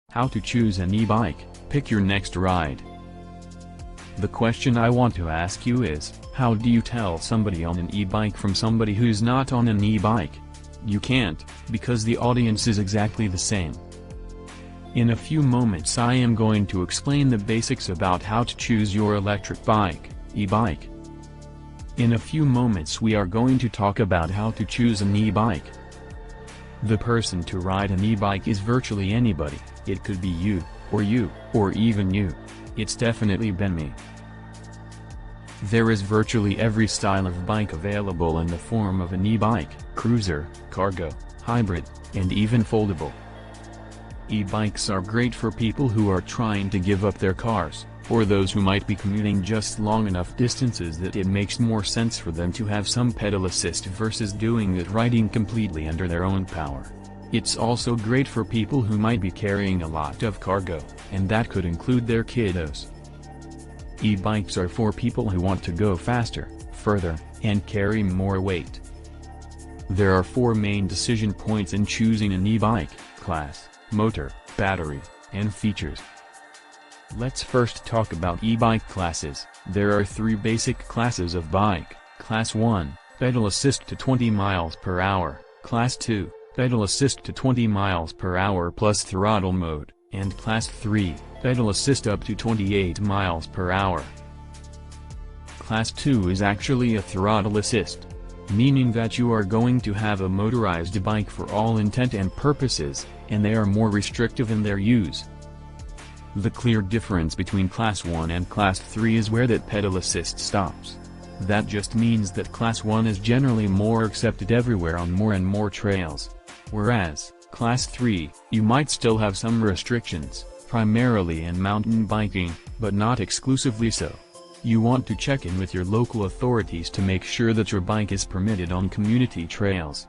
How to choose an e-bike, pick your next ride. The question I want to ask you is, how do you tell somebody on an e-bike from somebody who's not on an e-bike? You can't, because the audience is exactly the same. In a few moments I am going to explain the basics about how to choose your electric bike, e-bike. In a few moments we are going to talk about how to choose an e-bike. The person to ride an e-bike is virtually anybody. It could be you, or even you. It's definitely been me. There is virtually every style of bike available in the form of an e-bike, cruiser, cargo, hybrid, and even foldable. E-bikes are great for people who are trying to give up their cars, or those who might be commuting just long enough distances that it makes more sense for them to have some pedal assist versus doing it riding completely under their own power. It's also great for people who might be carrying a lot of cargo, and that could include their kiddos. E-bikes are for people who want to go faster, further, and carry more weight. There are 4 main decision points in choosing an e-bike: class, motor, battery, and features. Let's first talk about e-bike classes. There are 3 basic classes of bike: Class 1, pedal assist to 20 miles per hour, Class 2, pedal assist to 20 miles per hour plus throttle mode, and Class 3, pedal assist up to 28 miles per hour. Class 2 is actually a throttle assist, meaning that you are going to have a motorized bike for all intent and purposes, and they are more restrictive in their use. The clear difference between Class 1 and Class 3 is where that pedal assist stops. That just means that Class 1 is generally more accepted everywhere on more and more trails. Whereas, Class 3, you might still have some restrictions, primarily in mountain biking, but not exclusively so. You want to check in with your local authorities to make sure that your bike is permitted on community trails.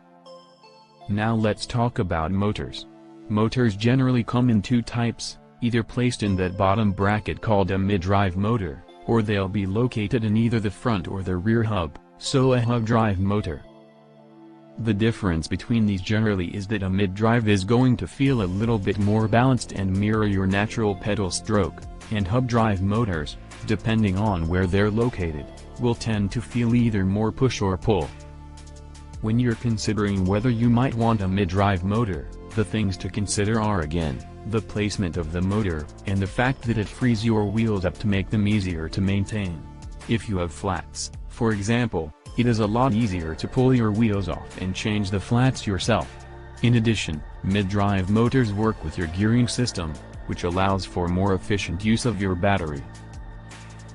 Now let's talk about motors. Motors generally come in 2 types, either placed in that bottom bracket called a mid-drive motor, or they'll be located in either the front or the rear hub, so a hub drive motor. The difference between these generally is that a mid-drive is going to feel a little bit more balanced and mirror your natural pedal stroke, and hub drive motors, depending on where they're located, will tend to feel either more push or pull. When you're considering whether you might want a mid-drive motor, the things to consider are again, the placement of the motor, and the fact that it frees your wheels up to make them easier to maintain. If you have flats, for example, it is a lot easier to pull your wheels off and change the flats yourself. In addition, mid-drive motors work with your gearing system, which allows for more efficient use of your battery.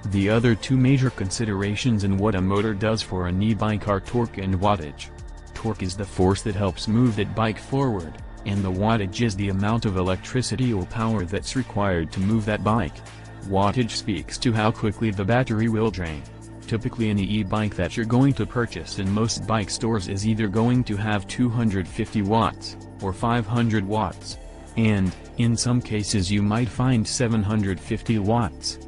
The other 2 major considerations in what a motor does for an e-bike are torque and wattage. Torque is the force that helps move that bike forward, and the wattage is the amount of electricity or power that's required to move that bike. Wattage speaks to how quickly the battery will drain. Typically an e-bike that you're going to purchase in most bike stores is either going to have 250 watts, or 500 watts. And, in some cases you might find 750 watts.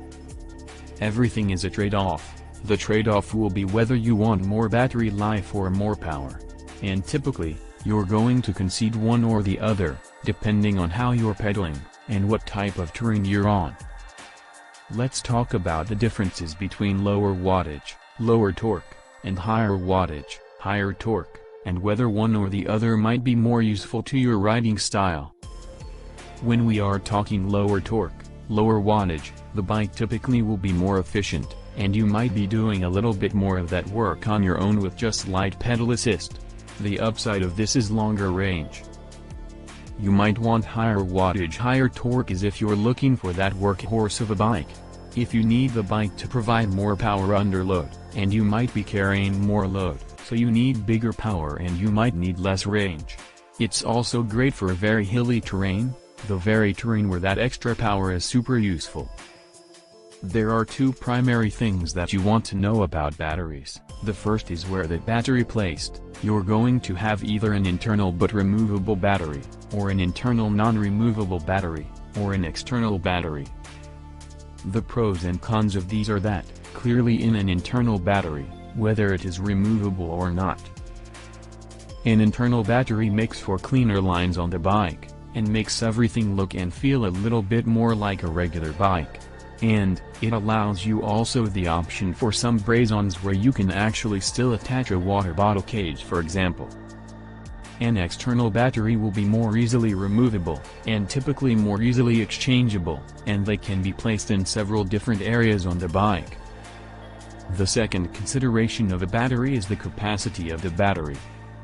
Everything is a trade-off. The trade-off will be whether you want more battery life or more power. And typically, you're going to concede one or the other, depending on how you're pedaling, and what type of terrain you're on. Let's talk about the differences between lower wattage, lower torque, and higher wattage, higher torque, and whether one or the other might be more useful to your riding style. When we are talking lower torque, lower wattage, the bike typically will be more efficient, and you might be doing a little bit more of that work on your own with just light pedal assist. The upside of this is longer range. You might want higher wattage, higher torque as if you're looking for that workhorse of a bike. If you need the bike to provide more power under load, and you might be carrying more load, so you need bigger power and you might need less range. It's also great for a very hilly terrain, the very terrain where that extra power is super useful. There are 2 primary things that you want to know about batteries. The first is where the battery placed. You're going to have either an internal but removable battery, or an internal non-removable battery, or an external battery. The pros and cons of these are that, clearly in an internal battery, whether it is removable or not. An internal battery makes for cleaner lines on the bike, and makes everything look and feel a little bit more like a regular bike. And it allows you also the option for some braze-ons where you can actually still attach a water bottle cage, for example. An external battery will be more easily removable, and typically more easily exchangeable, and they can be placed in several different areas on the bike. The second consideration of a battery is the capacity of the battery.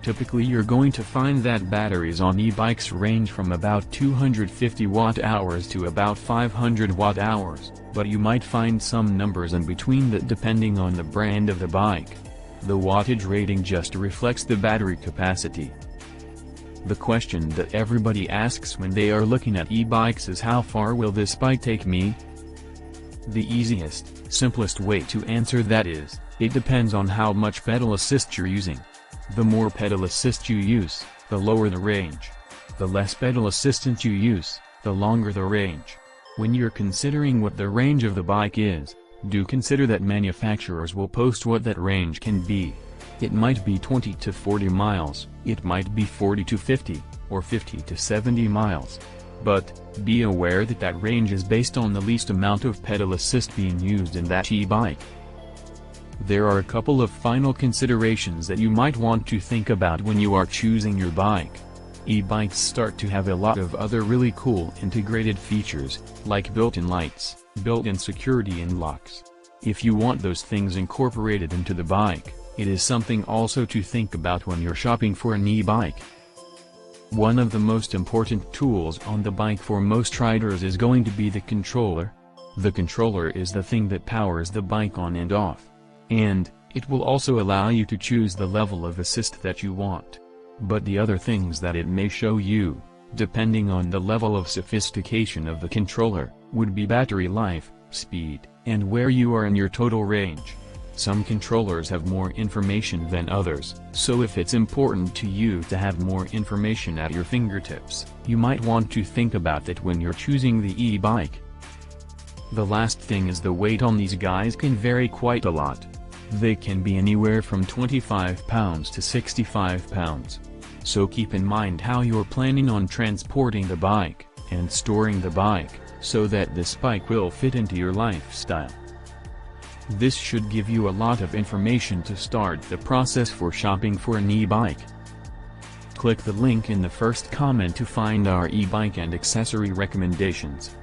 Typically you're going to find that batteries on e-bikes range from about 250 watt-hours to about 500 watt-hours, but you might find some numbers in between that depending on the brand of the bike. The wattage rating just reflects the battery capacity. The question that everybody asks when they are looking at e-bikes is, how far will this bike take me? The easiest, simplest way to answer that is, it depends on how much pedal assist you're using. The more pedal assist you use, the lower the range. The less pedal assistance you use, the longer the range. When you're considering what the range of the bike is, do consider that manufacturers will post what that range can be. It might be 20 to 40 miles, it might be 40 to 50, or 50 to 70 miles. But, be aware that that range is based on the least amount of pedal assist being used in that e-bike. There are a couple of final considerations that you might want to think about when you are choosing your bike. E-bikes start to have a lot of other really cool integrated features, like built-in lights, built-in security and locks. If you want those things incorporated into the bike, it is something also to think about when you're shopping for an e-bike. One of the most important tools on the bike for most riders is going to be the controller. The controller is the thing that powers the bike on and off. And, it will also allow you to choose the level of assist that you want. But the other things that it may show you, depending on the level of sophistication of the controller, would be battery life, speed, and where you are in your total range. Some controllers have more information than others, so if it's important to you to have more information at your fingertips, you might want to think about that when you're choosing the e-bike. The last thing is the weight on these guys can vary quite a lot. They can be anywhere from 25 pounds to 65 pounds. So keep in mind how you're planning on transporting the bike, and storing the bike, so that this bike will fit into your lifestyle. This should give you a lot of information to start the process for shopping for an e-bike. Click the link in the first comment to find our e-bike and accessory recommendations.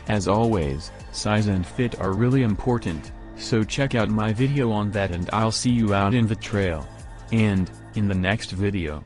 As always, size and fit are really important, so check out my video on that and I'll see you out in the trail. And, in the next video.